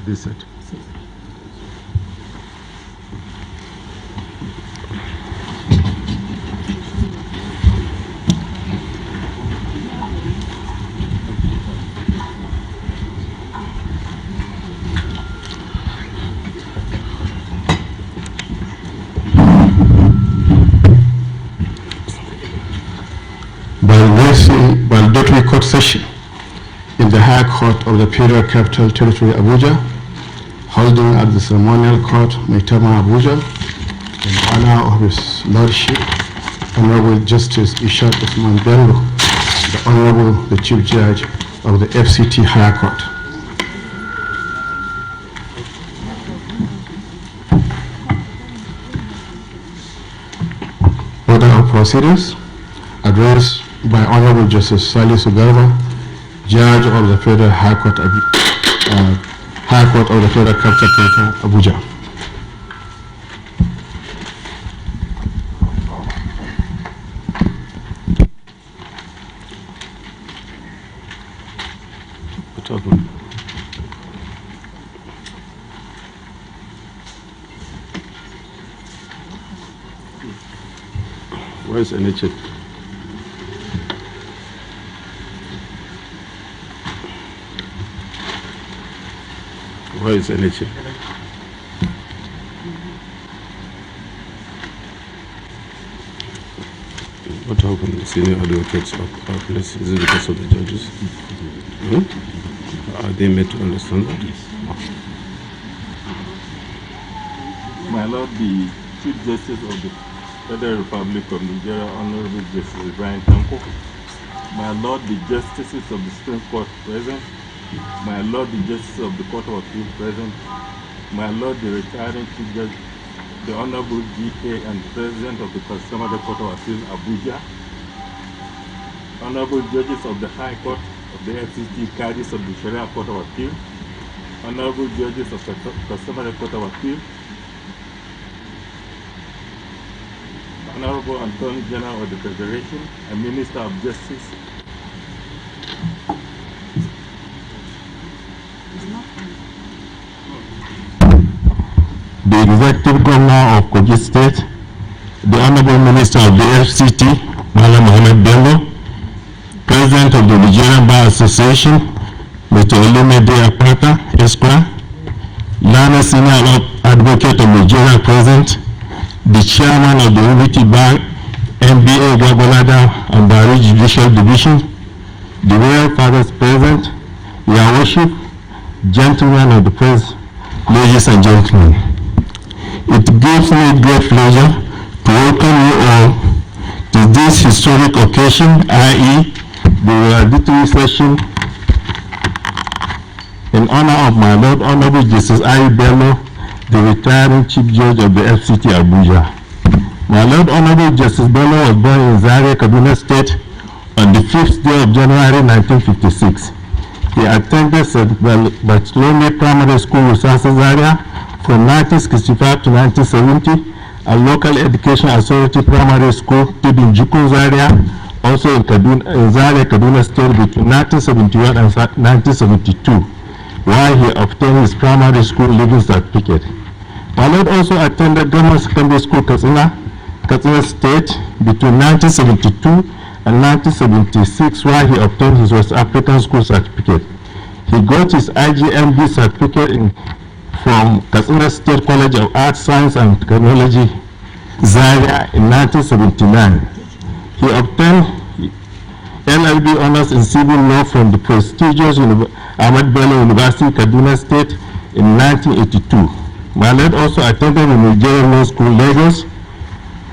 This it. Valedictory court session in the High Court of the Federal Capital Territory, Abuja, holding at the ceremonial court, Maitama, Abuja, in honor of His Lordship, Honorable Justice Ishaq Usman Bello, the Honorable the Chief Judge of the FCT High Court. Order of proceedings, address by Honorable Justice Salisu Garba, Judge of the Federal High Court of the Federal Capital Territory, Abuja. Where is NHA? Where is NHA? What happened? The senior advocates are placed? Is it because of the judges? Are they made to understand that? My Lord, the Chief Justice of the Federal Republic of Nigeria, Honorable Justice Brian Tanko, my Lord, the Justices of the Supreme Court present, my Lord, the Justice of the Court of Appeal present, my Lord, the retiring Chief Judge, the Honorable GK and President of the Customary Court of Appeal, Abuja, Honorable Judges of the High Court of the FCT, Cadis of the Sharia Court of Appeal, Honorable Judges of the Customary Court of Appeal, Honorable Attorney General of the Federation and Minister of Justice, the Executive Governor of Kogi State, the Honorable Minister of the FCT, Malam Mohammed Bello, President of the Nigerian Bar Association, Mr. Olumide Apata, Esquire, Lana Senior Advocate of Nigeria present, the Chairman of the Unity Bar, MBA Gwagwalada and Bari Judicial Division, the Royal Fathers present, Your Worship, Gentlemen of the Press, ladies and gentlemen. It gives me great pleasure to welcome you all to this historic occasion, i.e. the valedictory session in honor of my Lord Honorable Justice Ayi Bello, the retiring Chief Judge of the FCT Abuja. My Lord Honorable Justice Bello was born in Zaria, Kaduna State on the 5th day of January 1956. He attended St. Bartholomew Primary School, Usasa, Zaria from 1965 to 1970, and Local Education Authority Primary School, Tidinjuku, Zaria, also in Zaria, Kaduna State between 1971 and 1972, while he obtained his primary school leaving certificate. My Lord also attended Government Secondary School, Katsina State between 1972 and 1976, while he obtained his West African School certificate. He got his IGMB certificate from Katsina State College of Arts, Science and Technology, Zaria in 1979. He obtained LLB honors in civil law from the prestigious Ahmad Bello University, Kaduna State in 1982. My Lord also attended the Nigerian Law School, Lagos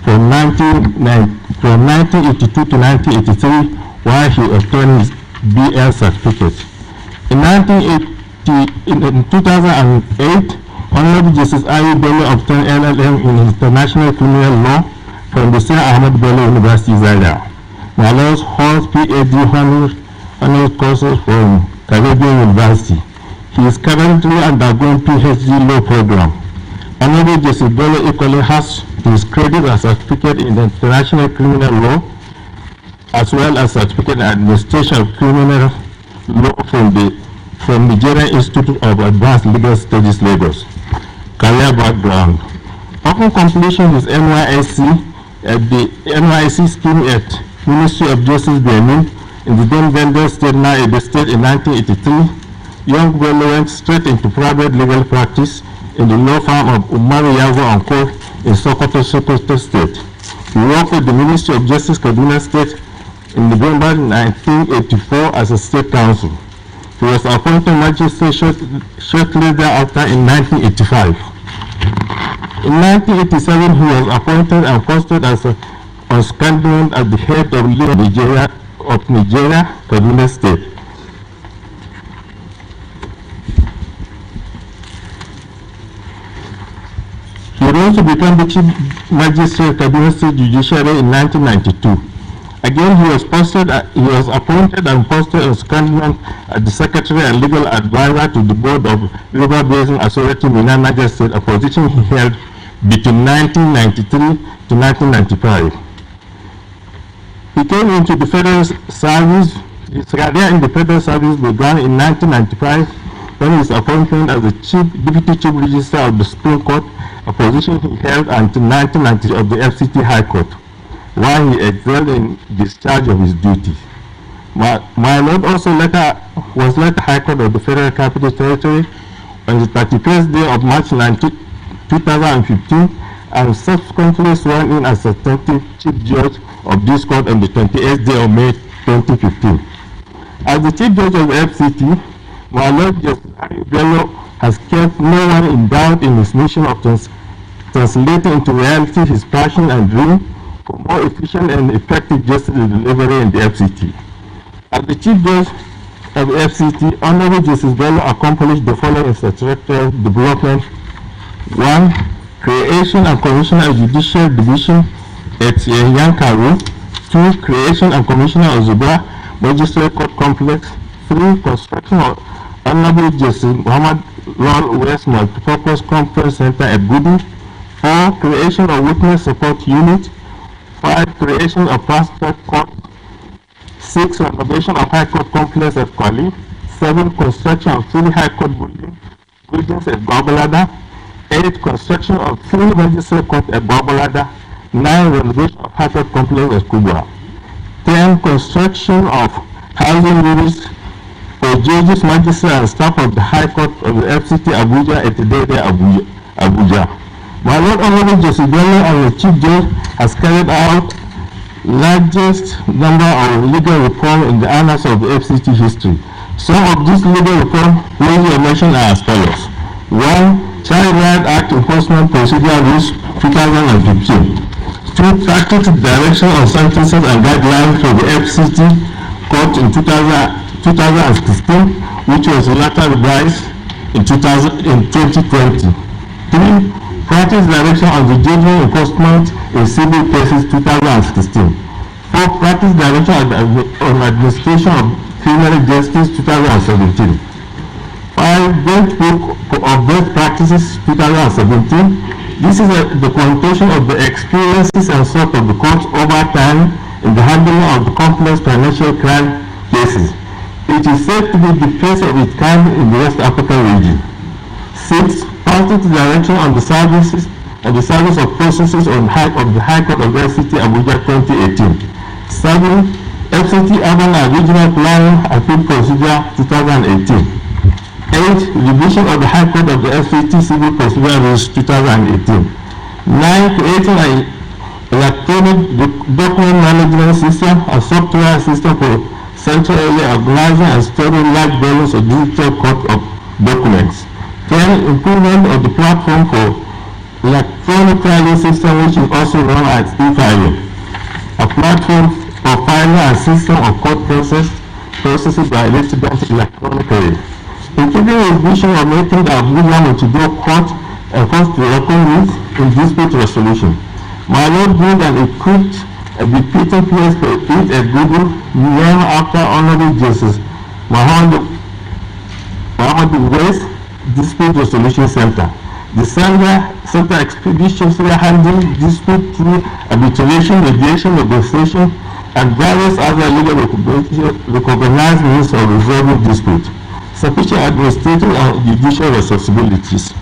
from 1982 to 1983, while he obtained his BL certificate. In 2008, Honorable Justice Ayi Bello obtained LLM in International Criminal Law from the Sir Ahmed Bello University, Zaria. My Lord holds PhD honors courses from Caribbean University. He is currently undergoing PhD law program. Honorable Justice Bello equally has his credit as certificate in international criminal law, as well as certificate in administration of criminal law from Nigerian Institute of Advanced Legal Studies, Lagos. Career background: upon completion his NYSC at the NYSC scheme at Ministry of Justice, Benin, in the then Vendor State, now Edo State, in 1983, young Bello went straight into private legal practice in the law firm of Umaru Yago & Co. in Sokoto State. He worked with the Ministry of Justice, Kaduna State, in November 1984 as a state counsel. He was appointed magistrate shortly thereafter in 1985. In 1987, he was appointed and posted as on secondment at the head of Nigeria, Kaduna State. He rose to become the Chief Magistrate Kaduna State Judiciary in 1992. Again, he was appointed and posted on secondment as the Secretary and Legal Advisor to the Board of River Basin Authority, Minna, Niger State, a position he held between 1993 to 1995. He came into the federal service. His career in the federal service began in 1995 when his appointment as the Deputy Chief Registrar of the Supreme Court, a position he held until 1990 of the FCT High Court, while he excelled in discharge of his duties. My Lord also was later High Court of the Federal Capital Territory on the 31st day of March 2015, and subsequently sworn in as Substantive Chief Judge of this court on the 28th day of May 2015. As the Chief Judge of the FCT, my Lord Justice Bello has kept no one in doubt in his mission of translating into reality his passion and dream for more efficient and effective justice delivery in the FCT. As the Chief Judge of the FCT, Honorable Justice Bello accomplished the following infrastructural development: 1. Creation and commissioner of Judicial Division at Yankaru. 2. Creation and commissioner of Zubra Magistrate Court Complex. 3. Construction of Honorable Justice Muhammad Lawal West Multipurpose Conference Center at Gudu. 4. Creation of Witness Support Unit. 5. Creation of Fast Track Court. 6. Renovation of High Court Complex at Kwali. 7. Construction of 3 High Court buildings at Babalada. 8. Construction of 3 Magistrate Court at Babalada. 9. Renovation of High Court Complex at Kubwa. 10. Construction of housing units for judges, magistrates, and staff of the High Court of the FCT Abuja at Dede, Abuja. My Lord Honorable Justice Bello and the Chief Judge has carried out largest number of legal reform in the annals of the FCT history. Some of these legal reform worthy of mention are as follows: 1. Child Right Act Enforcement Procedure Rules 2015. 2. Practical Direction on Sentences and Guidelines for the FCT Court in 2016, which was later revised in 2020. 3. Practice Direction on the Judicial Enforcement in Civil Cases 2016. 4. Practice Direction on Administration of Criminal Justice 2017. 5. Joint Book of Best Practices 2017. This is the documentation of the experiences and sort of the courts over time in the handling of the complex financial crime cases. It is said to be the first of its kind in the West African region. 6. Practice Direction on the services and the service of processes of the High Court of FCT Abuja 2018. 7. FCT Urban and Regional Planning Appeal Procedure 2018. 8. Revision of the High Court of the FCT Civil Procedure Rules 2018. 9. Creating an electronic document management system, a software system for centrally organizing and storing large volumes of digital court of documents. 10. Improvement of the platform for electronic filing system, which is also known as e-filing, a platform for filing and system of court processes by litigants electronically. In keeping with vision of making the Abuja Multi-Door Court a first to reckon with in dispute resolution, My Lord built and equipped a befitting place for it a good name after Honorable Justice Muhammad West Dispute Resolution Center. The center expeditiously handled dispute through arbitration, mediation, negotiation, and various other legal recognized means of resolving dispute, sufficient administrative and judicial responsibilities.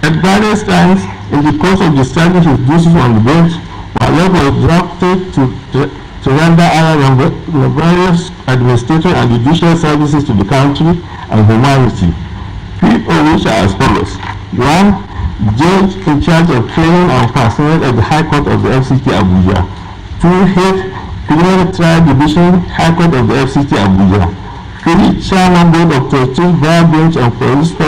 At various times, in the course of discharging his duties on the bench, my Lord was drafted to render other various administrative and judicial services to the country and humanity. Three of which are as follows. 1. Judge in charge of training and personnel at the High Court of the FCT Abuja. 2. Head Criminal Trial Division, High Court of the FCT Abuja. 3. Chairman Board of Trustees, Bar Bench and Police